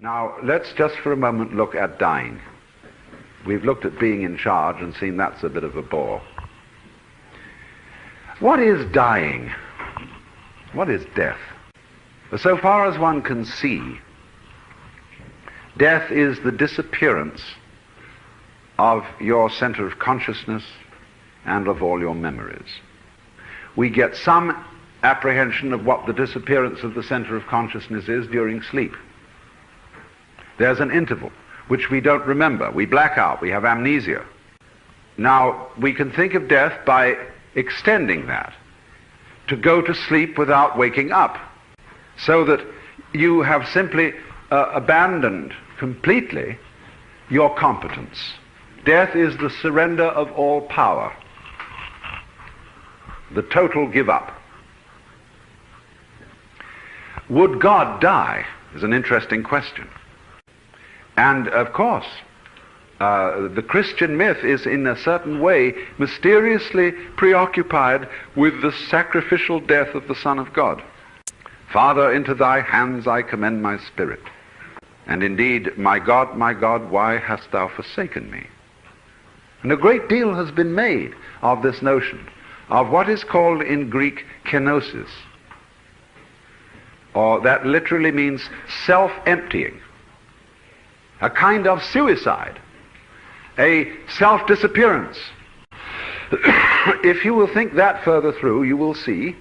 Now, let's just for a moment look at dying. We've looked at being in charge and seen that's a bit of a bore. What is dying? What is death? So far as one can see, death is the disappearance of your center of consciousness and of all your memories. We get some apprehension of what the disappearance of the center of consciousness is during sleep. There's an interval which we don't remember. We black out. We have amnesia. Now, we can think of death by extending that to go to sleep without waking up, so that you have simply abandoned completely your competence. Death is the surrender of all power, the total give up. Would God die is an interesting question. And of course, the Christian myth is in a certain way mysteriously preoccupied with the sacrificial death of the Son of God. Father, into thy hands I commend my spirit. And indeed, my God, why hast thou forsaken me? And a great deal has been made of this notion of what is called in Greek kenosis, or that literally means self-emptying, a kind of suicide, a self-disappearance. If you will think that further through, you will see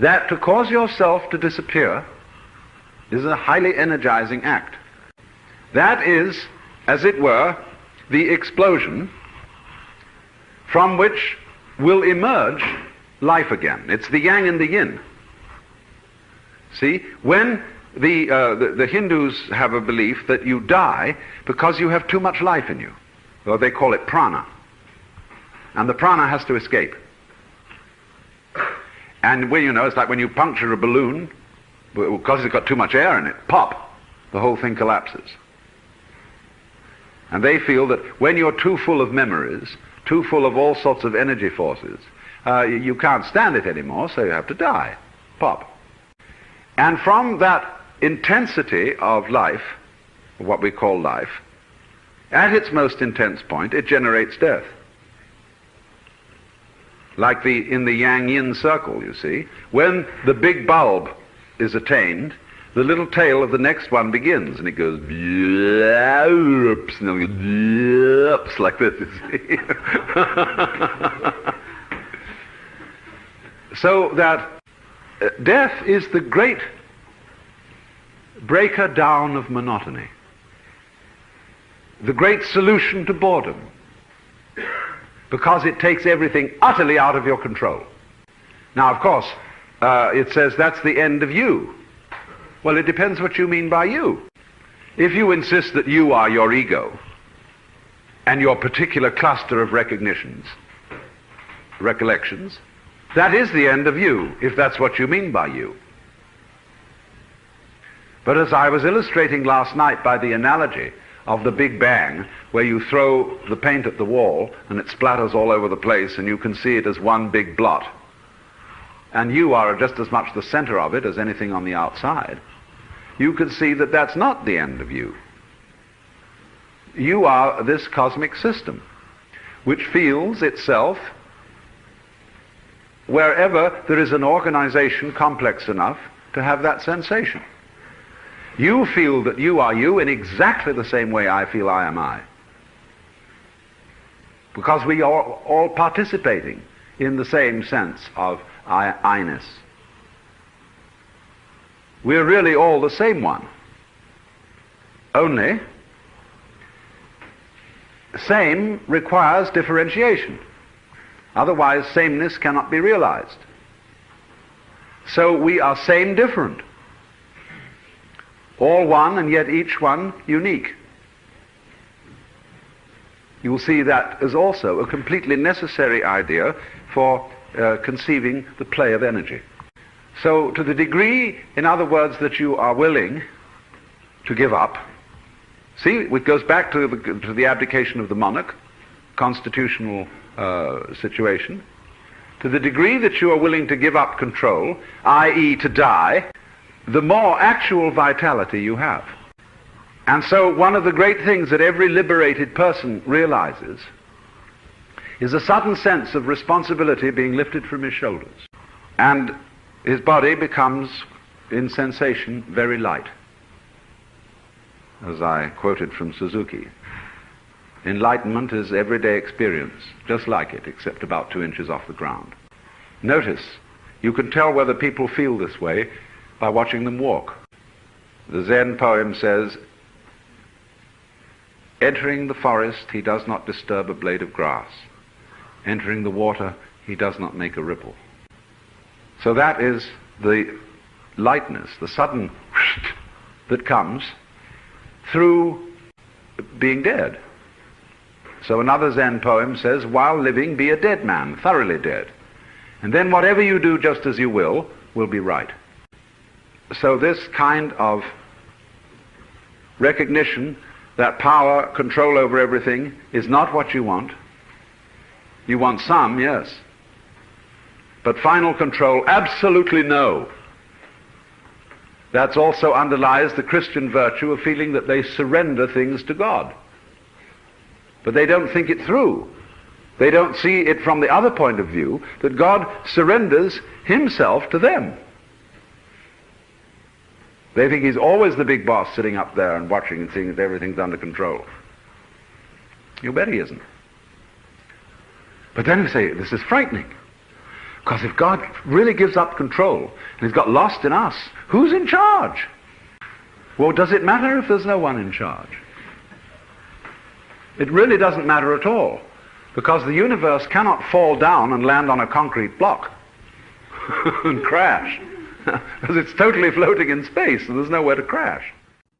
that to cause yourself to disappear is a highly energizing act. That is, as it were, the explosion from which will emerge life again. It's the yang and the yin. See, when the Hindus have a belief that you die because you have too much life in you, or they call it prana, and the prana has to escape. And well, you know, it's like when you puncture a balloon, because it's got too much air in it, pop, the whole thing collapses. And they feel that when you're too full of memories, too full of all sorts of energy forces, you can't stand it anymore, so you have to die. Pop. And from that intensity of life, what we call life, at its most intense point, it generates death. Like in the yang-yin circle, you see, when the big bulb is attained, the little tail of the next one begins, and it goes like this, you see. So that death is the great breaker down of monotony, the great solution to boredom, because it takes everything utterly out of your control. Now, of course, it says that's the end of you. Well, it depends what you mean by you. If you insist that you are your ego and your particular cluster of recollections, that is the end of you, if that's what you mean by you. But as I was illustrating last night by the analogy of the Big Bang, where you throw the paint at the wall and it splatters all over the place and you can see it as one big blot, and you are just as much the center of it as anything on the outside, you can see that that's not the end of you. You are this cosmic system which feels itself wherever there is an organization complex enough to have that sensation. You feel that you are you in exactly the same way I feel I am I, because we are all participating in the same sense of I-ness. We're really all the same one. Only, same requires differentiation. Otherwise, sameness cannot be realized. So we are same different. All one, and yet each one unique. You will see that is also a completely necessary idea for conceiving the play of energy. So to the degree, in other words, that you are willing to give up, see, it goes back to the abdication of the monarch, constitutional situation. To the degree that you are willing to give up control, i.e. to die, the more actual vitality you have. And so one of the great things that every liberated person realizes is a sudden sense of responsibility being lifted from his shoulders. And his body becomes, in sensation, very light. As I quoted from Suzuki, enlightenment is everyday experience, just like it, except about 2 inches off the ground. Notice, you can tell whether people feel this way by watching them walk. The Zen poem says, "Entering the forest, he does not disturb a blade of grass. Entering the water, he does not make a ripple." So that is the lightness, the sudden that comes through being dead. So another Zen poem says, "While living, be a dead man, thoroughly dead. And then whatever you do just as you will be right." So this kind of recognition that power, control over everything is not what you want. You want some, yes. But final control, absolutely no. That also underlies the Christian virtue of feeling that they surrender things to God. But they don't think it through. They don't see it from the other point of view, that God surrenders himself to them. They think he's always the big boss sitting up there and watching and seeing that everything's under control. You bet he isn't. But then you say, this is frightening. Because if God really gives up control and he's got lost in us, who's in charge? Well, does it matter if there's no one in charge? It really doesn't matter at all, because the universe cannot fall down and land on a concrete block and crash, because it's totally floating in space and there's nowhere to crash.